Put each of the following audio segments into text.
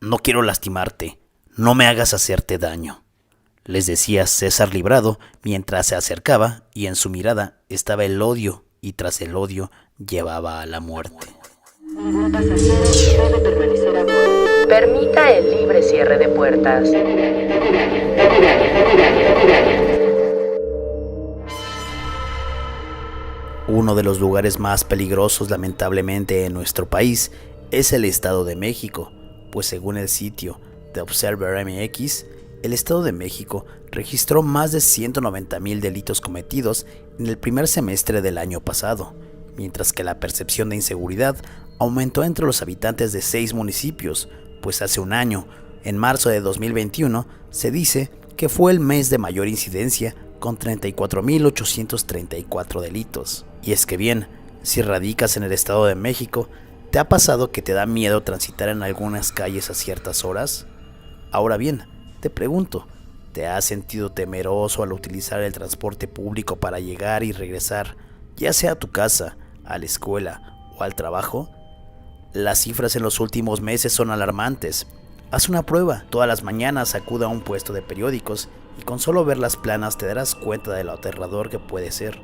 No quiero lastimarte, no me hagas hacerte daño, les decía César Librado mientras se acercaba y en su mirada estaba el odio y tras el odio llevaba a la muerte. Pasajero debe permanecer a bordo. Permita el libre cierre de puertas. Uno de los lugares más peligrosos lamentablemente en nuestro país es el Estado de México, pues según el sitio The Observer MX, el Estado de México registró más de 190,000 delitos cometidos en el primer semestre del año pasado, mientras que la percepción de inseguridad aumentó entre los habitantes de 6 municipios, pues hace un año, en marzo de 2021, se dice que fue el mes de mayor incidencia con 34,834 delitos. Y es que bien, si radicas en el Estado de México, ¿te ha pasado que te da miedo transitar en algunas calles a ciertas horas? Ahora bien, te pregunto, ¿te has sentido temeroso al utilizar el transporte público para llegar y regresar, ya sea a tu casa, a la escuela o al trabajo? Las cifras en los últimos meses son alarmantes. Haz una prueba, todas las mañanas acude a un puesto de periódicos y con solo ver las planas te darás cuenta de lo aterrador que puede ser.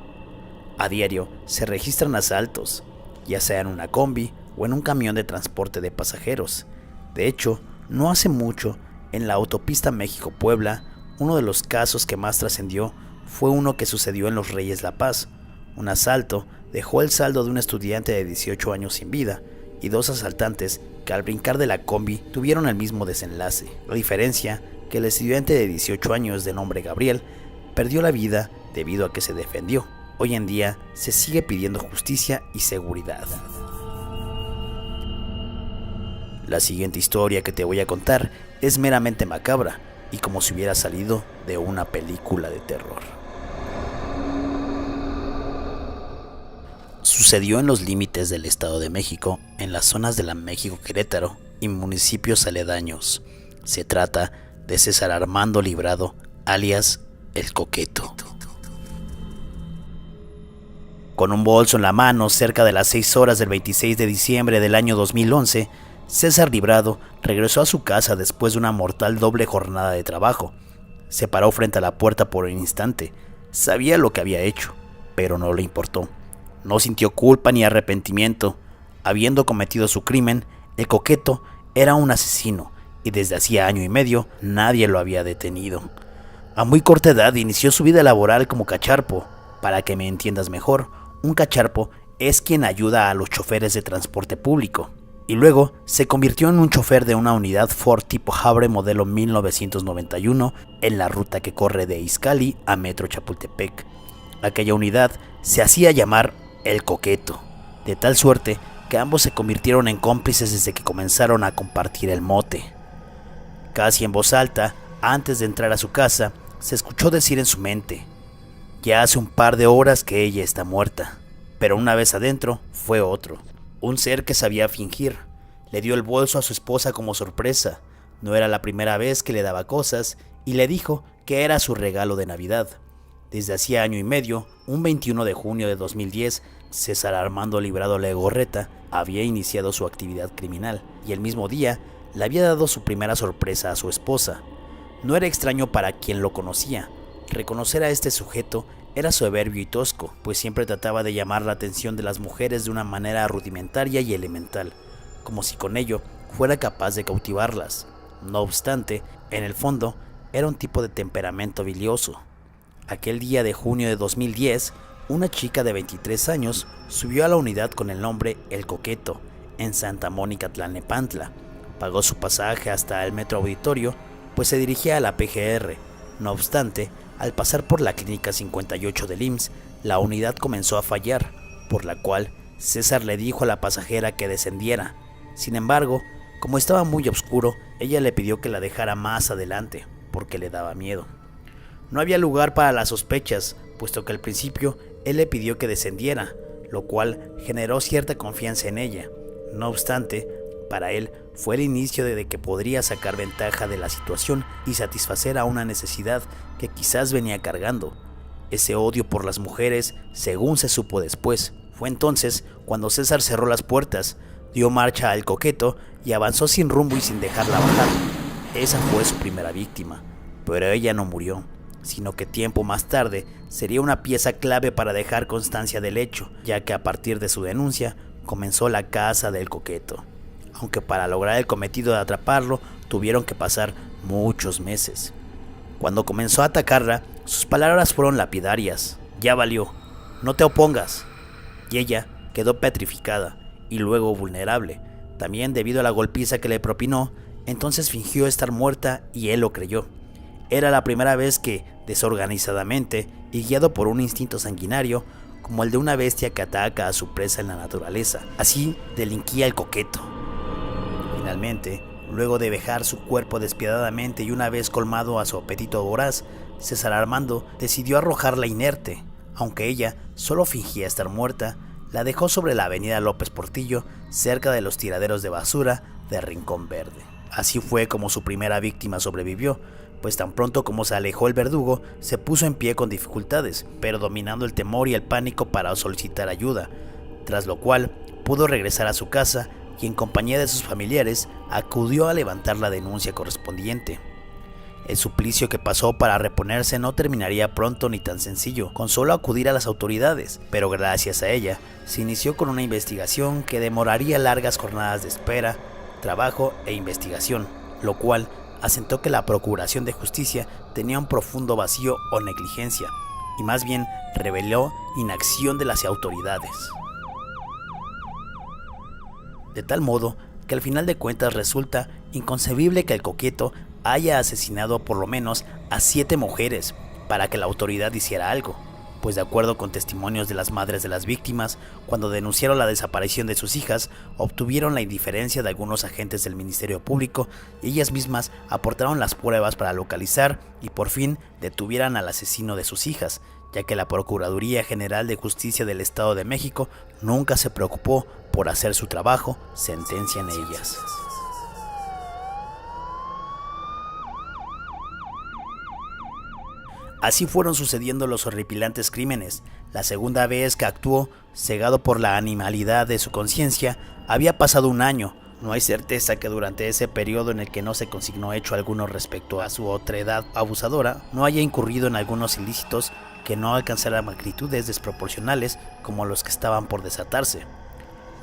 A diario se registran asaltos, ya sea en una combi o en un camión de transporte de pasajeros. De hecho, no hace mucho, en la autopista México-Puebla, uno de los casos que más trascendió fue uno que sucedió en Los Reyes La Paz. Un asalto dejó el saldo de un estudiante de 18 años sin vida y 2 asaltantes que al brincar de la combi tuvieron el mismo desenlace. La diferencia que el estudiante de 18 años de nombre Gabriel perdió la vida debido a que se defendió. Hoy en día se sigue pidiendo justicia y seguridad. La siguiente historia que te voy a contar es meramente macabra y como si hubiera salido de una película de terror. Sucedió en los límites del Estado de México, en las zonas de la México-Querétaro y municipios aledaños. Se trata de César Armando Librado, alias El Coqueto. Con un bolso en la mano, cerca de las 6 horas del 26 de diciembre del año 2011, César Librado regresó a su casa después de una mortal doble jornada de trabajo. Se paró frente a la puerta por un instante. Sabía lo que había hecho, pero no le importó. No sintió culpa ni arrepentimiento. Habiendo cometido su crimen, el Coqueto era un asesino y desde hacía año y medio nadie lo había detenido. A muy corta edad inició su vida laboral como cacharpo. Para que me entiendas mejor, un cacharpo es quien ayuda a los choferes de transporte público. Y luego se convirtió en un chofer de una unidad Ford tipo Habre modelo 1991 en la ruta que corre de Izcalli a Metro Chapultepec. Aquella unidad se hacía llamar El Coqueto, de tal suerte que ambos se convirtieron en cómplices desde que comenzaron a compartir el mote. Casi en voz alta, antes de entrar a su casa, se escuchó decir en su mente: ya hace un par de horas que ella está muerta. Pero una vez adentro, fue otro. Un ser que sabía fingir. Le dio el bolso a su esposa como sorpresa. No era la primera vez que le daba cosas y le dijo que era su regalo de Navidad. Desde hacía año y medio, un 21 de junio de 2010, César Armando Librado Legorreta había iniciado su actividad criminal y el mismo día le había dado su primera sorpresa a su esposa. No era extraño para quien lo conocía. Reconocer a este sujeto era soberbio y tosco, pues siempre trataba de llamar la atención de las mujeres de una manera rudimentaria y elemental, como si con ello fuera capaz de cautivarlas. No obstante, en el fondo, era un tipo de temperamento bilioso. Aquel día de junio de 2010, una chica de 23 años subió a la unidad con el nombre El Coqueto, en Santa Mónica Tlalnepantla. Pagó su pasaje hasta el Metro Auditorio, pues se dirigía a la PGR. No obstante, al pasar por la clínica 58 del IMSS, la unidad comenzó a fallar, por la cual César le dijo a la pasajera que descendiera. Sin embargo, como estaba muy oscuro, ella le pidió que la dejara más adelante, porque le daba miedo. No había lugar para las sospechas, puesto que al principio él le pidió que descendiera, lo cual generó cierta confianza en ella. No obstante, para él fue el inicio de que podría sacar ventaja de la situación y satisfacer a una necesidad que quizás venía cargando. Ese odio por las mujeres, según se supo después. Fue entonces cuando César cerró las puertas, Dio marcha al coqueto y avanzó sin rumbo y sin dejarla bajar. Esa fue su primera víctima, pero ella no murió, sino que tiempo más tarde sería una pieza clave para dejar constancia del hecho, ya que a partir de su denuncia comenzó la caza del coqueto, aunque para lograr el cometido de atraparlo tuvieron que pasar muchos meses. Cuando comenzó a atacarla, sus palabras fueron lapidarias: ya valió, no te opongas. Y ella quedó petrificada y luego vulnerable, también debido a la golpiza que le propinó. Entonces fingió estar muerta y él lo creyó. Era la primera vez que, desorganizadamente y guiado por un instinto sanguinario, como el de una bestia que ataca a su presa en la naturaleza, así delinquía el coqueto. Finalmente, luego de vejar su cuerpo despiadadamente y una vez colmado a su apetito voraz, César Armando decidió arrojarla inerte. Aunque ella solo fingía estar muerta, la dejó sobre la avenida López Portillo, cerca de los tiraderos de basura de Rincón Verde. Así fue como su primera víctima sobrevivió, pues tan pronto como se alejó el verdugo, se puso en pie con dificultades, pero dominando el temor y el pánico para solicitar ayuda, tras lo cual pudo regresar a su casa y en compañía de sus familiares acudió a levantar la denuncia correspondiente. El suplicio que pasó para reponerse no terminaría pronto ni tan sencillo, con solo acudir a las autoridades, pero gracias a ella se inició con una investigación que demoraría largas jornadas de espera, trabajo e investigación, lo cual asentó que la Procuración de Justicia tenía un profundo vacío o negligencia, y más bien reveló inacción de las autoridades. De tal modo que al final de cuentas resulta inconcebible que el coqueto haya asesinado por lo menos a 7 mujeres para que la autoridad hiciera algo, pues de acuerdo con testimonios de las madres de las víctimas, cuando denunciaron la desaparición de sus hijas, obtuvieron la indiferencia de algunos agentes del Ministerio Público y ellas mismas aportaron las pruebas para localizar y por fin detuvieran al asesino de sus hijas, ya que la Procuraduría General de Justicia del Estado de México nunca se preocupó por hacer su trabajo, sentencian ellas. Así fueron sucediendo los horripilantes crímenes. La segunda vez que actuó, cegado por la animalidad de su conciencia, había pasado un año. No hay certeza que durante ese periodo en el que no se consignó hecho alguno respecto a su otredad abusadora, no haya incurrido en algunos ilícitos que no alcanzaran magnitudes desproporcionales como los que estaban por desatarse.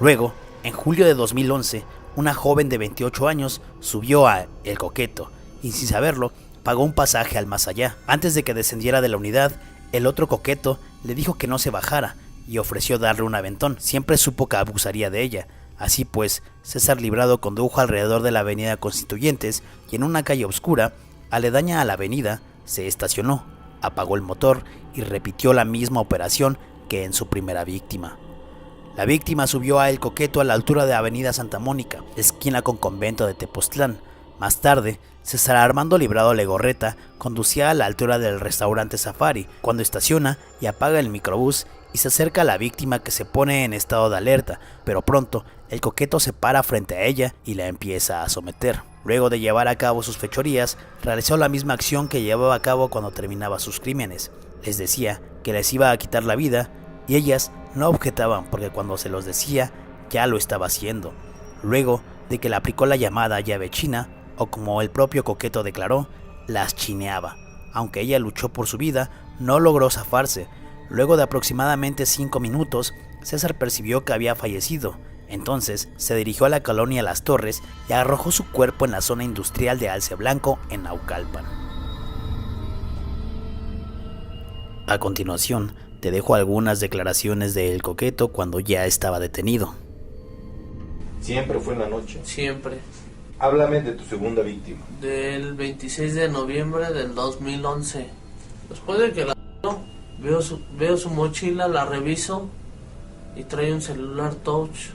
Luego, en julio de 2011, una joven de 28 años subió a El Coqueto y sin saberlo, pagó un pasaje al más allá. Antes de que descendiera de la unidad, el otro coqueto le dijo que no se bajara y ofreció darle un aventón. Siempre supo que abusaría de ella. Así pues, César Librado condujo alrededor de la avenida Constituyentes y en una calle oscura, aledaña a la avenida, se estacionó, apagó el motor y repitió la misma operación que en su primera víctima. La víctima subió a El Coqueto a la altura de avenida Santa Mónica, esquina con convento de Tepoztlán. Más tarde, César Armando Librado Legorreta conducía a la altura del restaurante Safari, cuando estaciona y apaga el microbús y se acerca a la víctima, que se pone en estado de alerta, pero pronto el coqueto se para frente a ella y la empieza a someter. Luego de llevar a cabo sus fechorías, realizó la misma acción que llevaba a cabo cuando terminaba sus crímenes. Les decía que les iba a quitar la vida y ellas no objetaban, porque cuando se los decía ya lo estaba haciendo. Luego de que le aplicó la llamada llave china, o como el propio coqueto declaró, las chineaba. Aunque ella luchó por su vida, no logró zafarse. Luego de aproximadamente 5 minutos, César percibió que había fallecido. Entonces se dirigió a la colonia Las Torres y arrojó su cuerpo en la zona industrial de Alce Blanco, en Naucalpan. A continuación, te dejo algunas declaraciones de El Coqueto cuando ya estaba detenido. ¿Siempre fue en la noche? Siempre. Háblame de tu segunda víctima. Del 26 de noviembre del 2011. Después de que la veo su mochila, la reviso y trae un celular touch.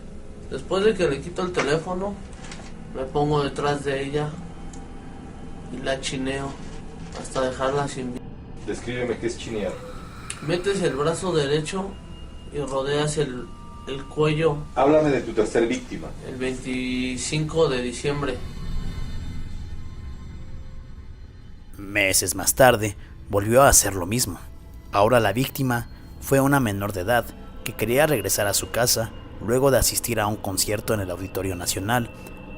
Después de que le quito el teléfono, me pongo detrás de ella y la chineo hasta dejarla sin vida. Descríbeme qué es chinear. Metes el brazo derecho y rodeas el cuello. Háblame de tu tercer víctima. El 25 de diciembre. Meses más tarde, volvió a hacer lo mismo. Ahora la víctima fue una menor de edad que quería regresar a su casa luego de asistir a un concierto en el Auditorio Nacional.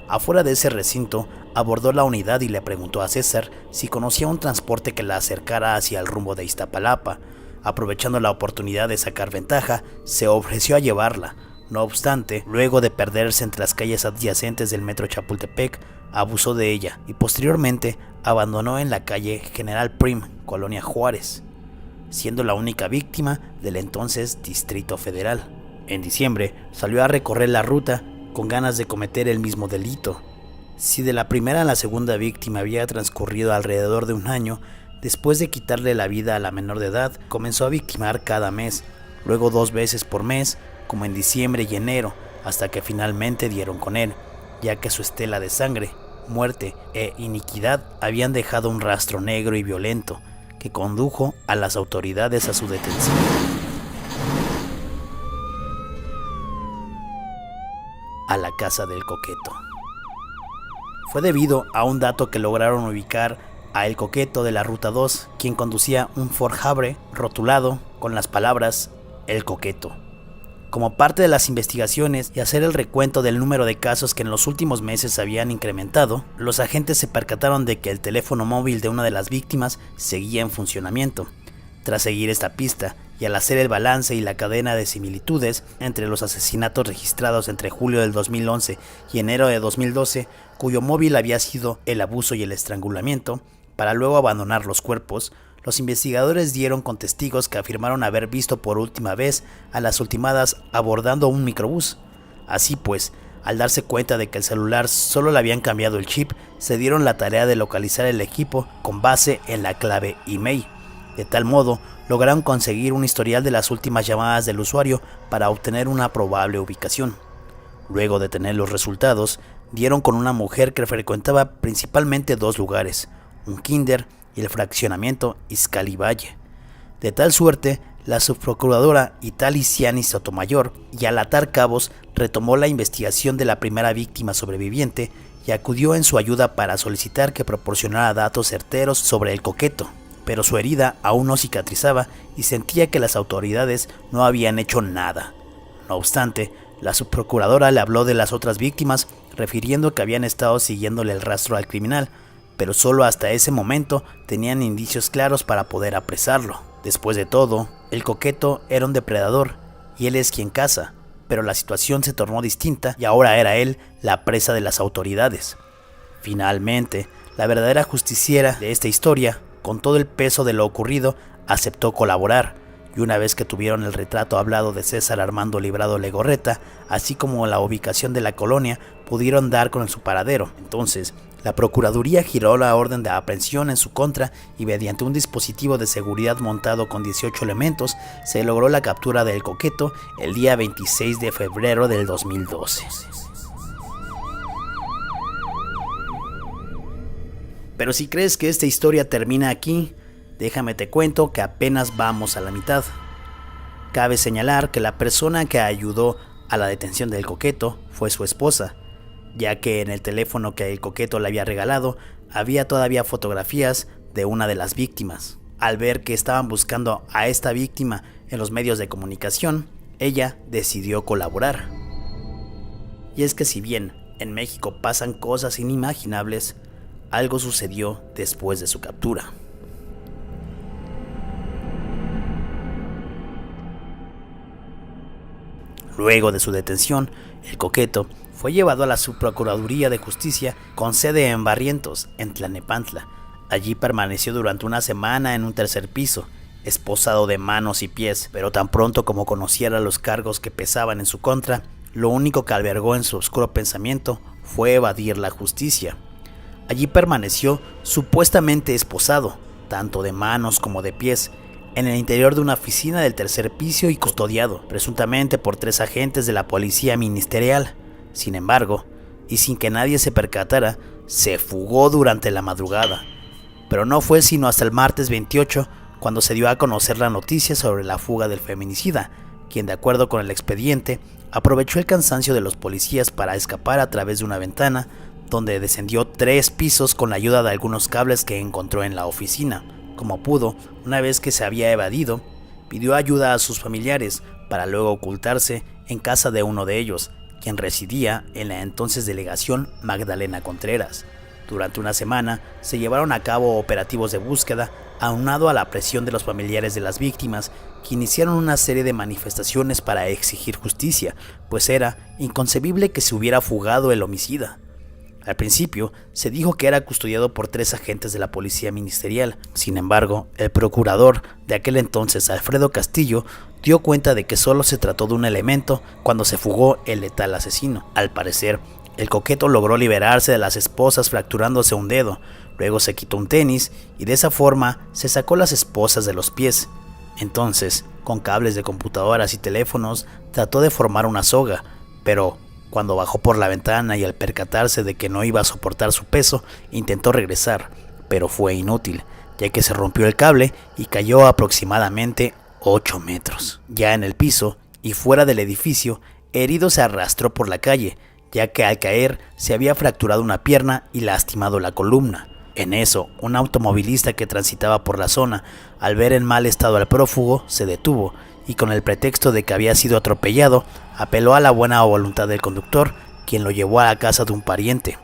Afuera de ese recinto, abordó la unidad y le preguntó a César si conocía un transporte que la acercara hacia el rumbo de Iztapalapa. Aprovechando la oportunidad de sacar ventaja, se ofreció a llevarla. No obstante, luego de perderse entre las calles adyacentes del metro Chapultepec, abusó de ella y posteriormente abandonó en la calle General Prim, Colonia Juárez, siendo la única víctima del entonces Distrito Federal. En diciembre salió a recorrer la ruta con ganas de cometer el mismo delito. Si de la primera a la segunda víctima había transcurrido alrededor de un año, después de quitarle la vida a la menor de edad, comenzó a victimar cada mes, luego 2 veces por mes, como en diciembre y enero, hasta que finalmente dieron con él, ya que su estela de sangre, muerte e iniquidad habían dejado un rastro negro y violento que condujo a las autoridades a su detención. A la casa del Coqueto. Fue debido a un dato que lograron ubicar a El Coqueto de la Ruta 2, quien conducía un Ford Habre rotulado con las palabras El Coqueto. Como parte de las investigaciones y hacer el recuento del número de casos que en los últimos meses habían incrementado, los agentes se percataron de que el teléfono móvil de una de las víctimas seguía en funcionamiento. Tras seguir esta pista y al hacer el balance y la cadena de similitudes entre los asesinatos registrados entre julio del 2011 y enero de 2012, cuyo móvil había sido el abuso y el estrangulamiento, para luego abandonar los cuerpos, los investigadores dieron con testigos que afirmaron haber visto por última vez a las ultimadas abordando un microbús. Así pues, al darse cuenta de que el celular solo le habían cambiado el chip, se dieron la tarea de localizar el equipo con base en la clave email. De tal modo, lograron conseguir un historial de las últimas llamadas del usuario para obtener una probable ubicación. Luego de tener los resultados, dieron con una mujer que frecuentaba principalmente 2 lugares, un kinder y el fraccionamiento Izcalli Valle. De tal suerte, la subprocuradora Itali Ciani Sotomayor, y al atar cabos, retomó la investigación de la primera víctima sobreviviente y acudió en su ayuda para solicitar que proporcionara datos certeros sobre El Coqueto, pero su herida aún no cicatrizaba y sentía que las autoridades no habían hecho nada. No obstante, la subprocuradora le habló de las otras víctimas, refiriendo que habían estado siguiéndole el rastro al criminal, pero solo hasta ese momento tenían indicios claros para poder apresarlo. Después de todo, El Coqueto era un depredador y él es quien caza, pero la situación se tornó distinta y ahora era él la presa de las autoridades. Finalmente, la verdadera justiciera de esta historia, con todo el peso de lo ocurrido, aceptó colaborar, y una vez que tuvieron el retrato hablado de César Armando Librado Legorreta, así como la ubicación de la colonia, pudieron dar con su paradero. Entonces, la Procuraduría giró la orden de aprehensión en su contra y mediante un dispositivo de seguridad montado con 18 elementos, se logró la captura de El Coqueto el día 26 de febrero del 2012. Pero si crees que esta historia termina aquí, déjame te cuento que apenas vamos a la mitad. Cabe señalar que la persona que ayudó a la detención del Coqueto fue su esposa, ya que en el teléfono que el Coqueto le había regalado había todavía fotografías de una de las víctimas. Al ver que estaban buscando a esta víctima en los medios de comunicación, ella decidió colaborar. Y es que si bien en México pasan cosas inimaginables, algo sucedió después de su captura. Luego de su detención, el Coqueto fue llevado a la Subprocuraduría de Justicia con sede en Barrientos, en Tlalnepantla. Allí permaneció durante una semana en un tercer piso, esposado de manos y pies, pero tan pronto como conociera los cargos que pesaban en su contra, lo único que albergó en su oscuro pensamiento fue evadir la justicia. Allí permaneció supuestamente esposado, tanto de manos como de pies, en el interior de una oficina del tercer piso y custodiado, presuntamente por 3 agentes de la policía ministerial. Sin embargo, y sin que nadie se percatara, se fugó durante la madrugada. Pero no fue sino hasta el martes 28 cuando se dio a conocer la noticia sobre la fuga del feminicida, quien, de acuerdo con el expediente, aprovechó el cansancio de los policías para escapar a través de una ventana, donde descendió 3 pisos con la ayuda de algunos cables que encontró en la oficina. Como pudo, una vez que se había evadido, pidió ayuda a sus familiares para luego ocultarse en casa de uno de ellos, quien residía en la entonces delegación Magdalena Contreras. Durante una semana se llevaron a cabo operativos de búsqueda, aunado a la presión de los familiares de las víctimas, que iniciaron una serie de manifestaciones para exigir justicia, pues era inconcebible que se hubiera fugado el homicida. Al principio se dijo que era custodiado por 3 agentes de la policía ministerial. Sin embargo, el procurador de aquel entonces, Alfredo Castillo, dio cuenta de que solo se trató de un elemento cuando se fugó el letal asesino. Al parecer, el coqueto logró liberarse de las esposas fracturándose un dedo, luego se quitó un tenis y de esa forma se sacó las esposas de los pies. Entonces, con cables de computadoras y teléfonos, trató de formar una soga, pero cuando bajó por la ventana y al percatarse de que no iba a soportar su peso, intentó regresar, pero fue inútil, ya que se rompió el cable y cayó aproximadamente 8 metros. Ya en el piso y fuera del edificio, herido se arrastró por la calle, ya que al caer se había fracturado una pierna y lastimado la columna. En eso, un automovilista que transitaba por la zona, al ver en mal estado al prófugo, se detuvo y con el pretexto de que había sido atropellado, apeló a la buena voluntad del conductor, quien lo llevó a la casa de un pariente.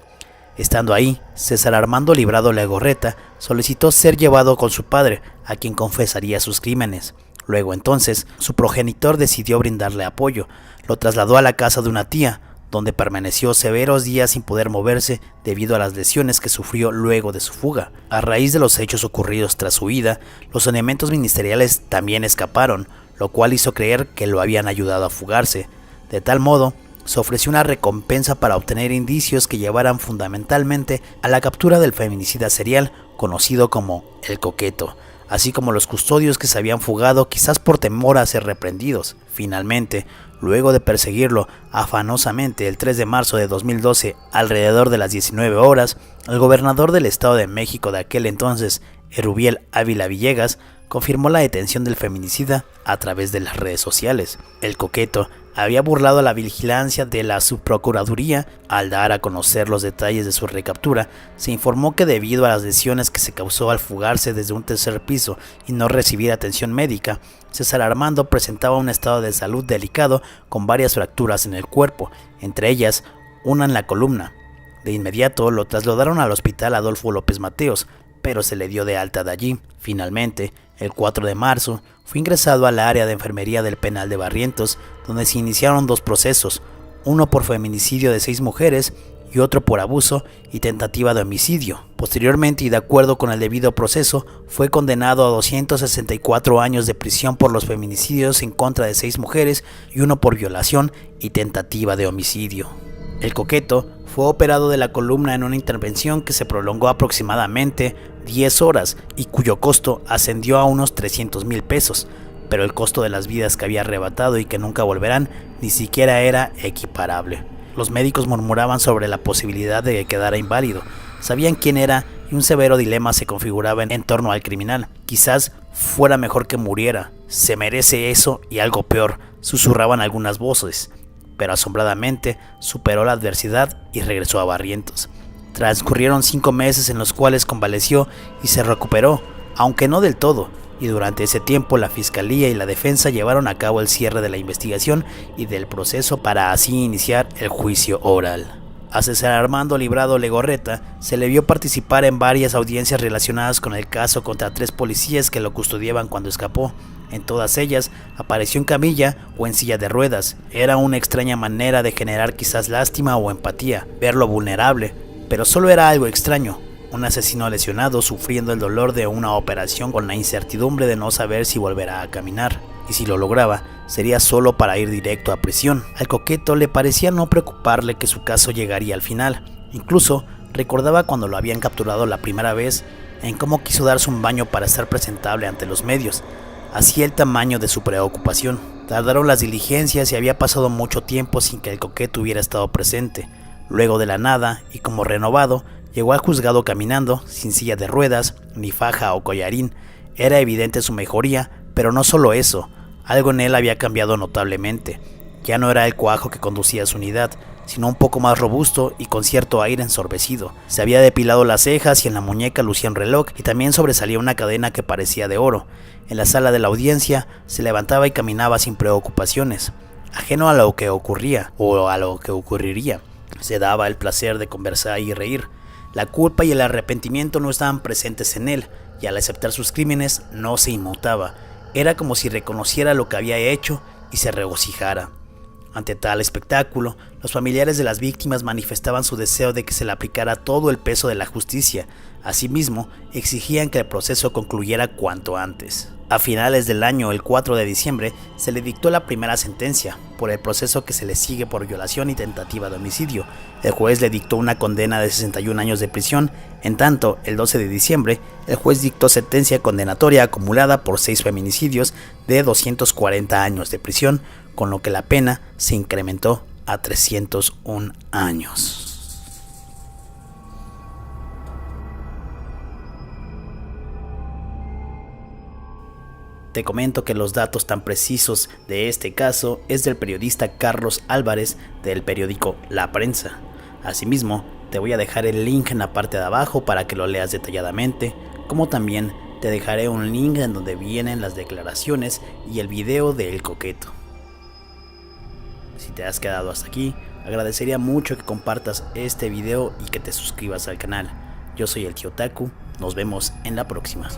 Estando ahí, César Armando Librado Legorreta solicitó ser llevado con su padre, a quien confesaría sus crímenes. Luego entonces, su progenitor decidió brindarle apoyo, lo trasladó a la casa de una tía, donde permaneció severos días sin poder moverse debido a las lesiones que sufrió luego de su fuga. A raíz de los hechos ocurridos tras su huida, los elementos ministeriales también escaparon, lo cual hizo creer que lo habían ayudado a fugarse. De tal modo, se ofreció una recompensa para obtener indicios que llevaran fundamentalmente a la captura del feminicida serial conocido como El Coqueto, así como los custodios que se habían fugado quizás por temor a ser reprendidos. Finalmente, luego de perseguirlo afanosamente el 3 de marzo de 2012, alrededor de las 19 horas, el gobernador del Estado de México de aquel entonces, Erubiel Ávila Villegas, confirmó la detención del feminicida a través de las redes sociales. El Coqueto había burlado la vigilancia de la subprocuraduría. Al dar a conocer los detalles de su recaptura, se informó que debido a las lesiones que se causó al fugarse desde un tercer piso y no recibir atención médica, César Armando presentaba un estado de salud delicado con varias fracturas en el cuerpo, entre ellas una en la columna. De inmediato lo trasladaron al hospital Adolfo López Mateos, pero se le dio de alta de allí. Finalmente, el 4 de marzo, fue ingresado al área de enfermería del penal de Barrientos, donde se iniciaron 2 procesos, uno por feminicidio de 6 mujeres y otro por abuso y tentativa de homicidio. Posteriormente, y de acuerdo con el debido proceso, fue condenado a 264 años de prisión por los feminicidios en contra de 6 mujeres y uno por violación y tentativa de homicidio. El Coqueto fue operado de la columna en una intervención que se prolongó aproximadamente 10 horas y cuyo costo ascendió a unos 300,000 pesos, pero el costo de las vidas que había arrebatado y que nunca volverán ni siquiera era equiparable. Los médicos murmuraban sobre la posibilidad de que quedara inválido, sabían quién era y un severo dilema se configuraba en torno al criminal. Quizás fuera mejor que muriera, se merece eso y algo peor, susurraban algunas voces. Pero asombradamente superó la adversidad y regresó a Barrientos. Transcurrieron 5 meses en los cuales convaleció y se recuperó, aunque no del todo, y durante ese tiempo la Fiscalía y la Defensa llevaron a cabo el cierre de la investigación y del proceso para así iniciar el juicio oral. A César Armando Librado Legorreta se le vio participar en varias audiencias relacionadas con el caso contra 3 policías que lo custodiaban cuando escapó. En todas ellas apareció en camilla o en silla de ruedas. Era una extraña manera de generar quizás lástima o empatía, verlo vulnerable, pero solo era algo extraño. Un asesino lesionado sufriendo el dolor de una operación con la incertidumbre de no saber si volverá a caminar. Y si lo lograba, sería solo para ir directo a prisión. Al Coqueto le parecía no preocuparle que su caso llegaría al final. Incluso recordaba cuando lo habían capturado la primera vez, en cómo quiso darse un baño para estar presentable ante los medios. Hacía el tamaño de su preocupación. Tardaron las diligencias y había pasado mucho tiempo sin que el Coqueto hubiera estado presente. Luego de la nada, y como renovado, llegó al juzgado caminando, sin silla de ruedas, ni faja o collarín. Era evidente su mejoría, pero no solo eso, algo en él había cambiado notablemente. Ya no era el cuajo que conducía a su unidad, sino un poco más robusto y con cierto aire ensorbecido. Se había depilado las cejas y en la muñeca lucía un reloj y también sobresalía una cadena que parecía de oro. En la sala de la audiencia se levantaba y caminaba sin preocupaciones. ajeno a lo que ocurría o a lo que ocurriría. Se daba el placer de conversar y reír. La culpa y el arrepentimiento no estaban presentes en él, y al aceptar sus crímenes no se inmutaba. Era como si reconociera lo que había hecho y se regocijara. Ante tal espectáculo, los familiares de las víctimas manifestaban su deseo de que se le aplicara todo el peso de la justicia. Asimismo, exigían que el proceso concluyera cuanto antes. A finales del año, el 4 de diciembre, se le dictó la primera sentencia por el proceso que se le sigue por violación y tentativa de homicidio. El juez le dictó una condena de 61 años de prisión. En tanto, el 12 de diciembre, el juez dictó sentencia condenatoria acumulada por 6 feminicidios de 240 años de prisión, con lo que la pena se incrementó a 301 años. Te comento que los datos tan precisos de este caso es del periodista Carlos Álvarez del periódico La Prensa. Asimismo, te voy a dejar el link en la parte de abajo para que lo leas detalladamente, como también te dejaré un link en donde vienen las declaraciones y el video de El Coqueto. Si te has quedado hasta aquí, agradecería mucho que compartas este video y que te suscribas al canal. Yo soy el Tío Taku, nos vemos en la próxima.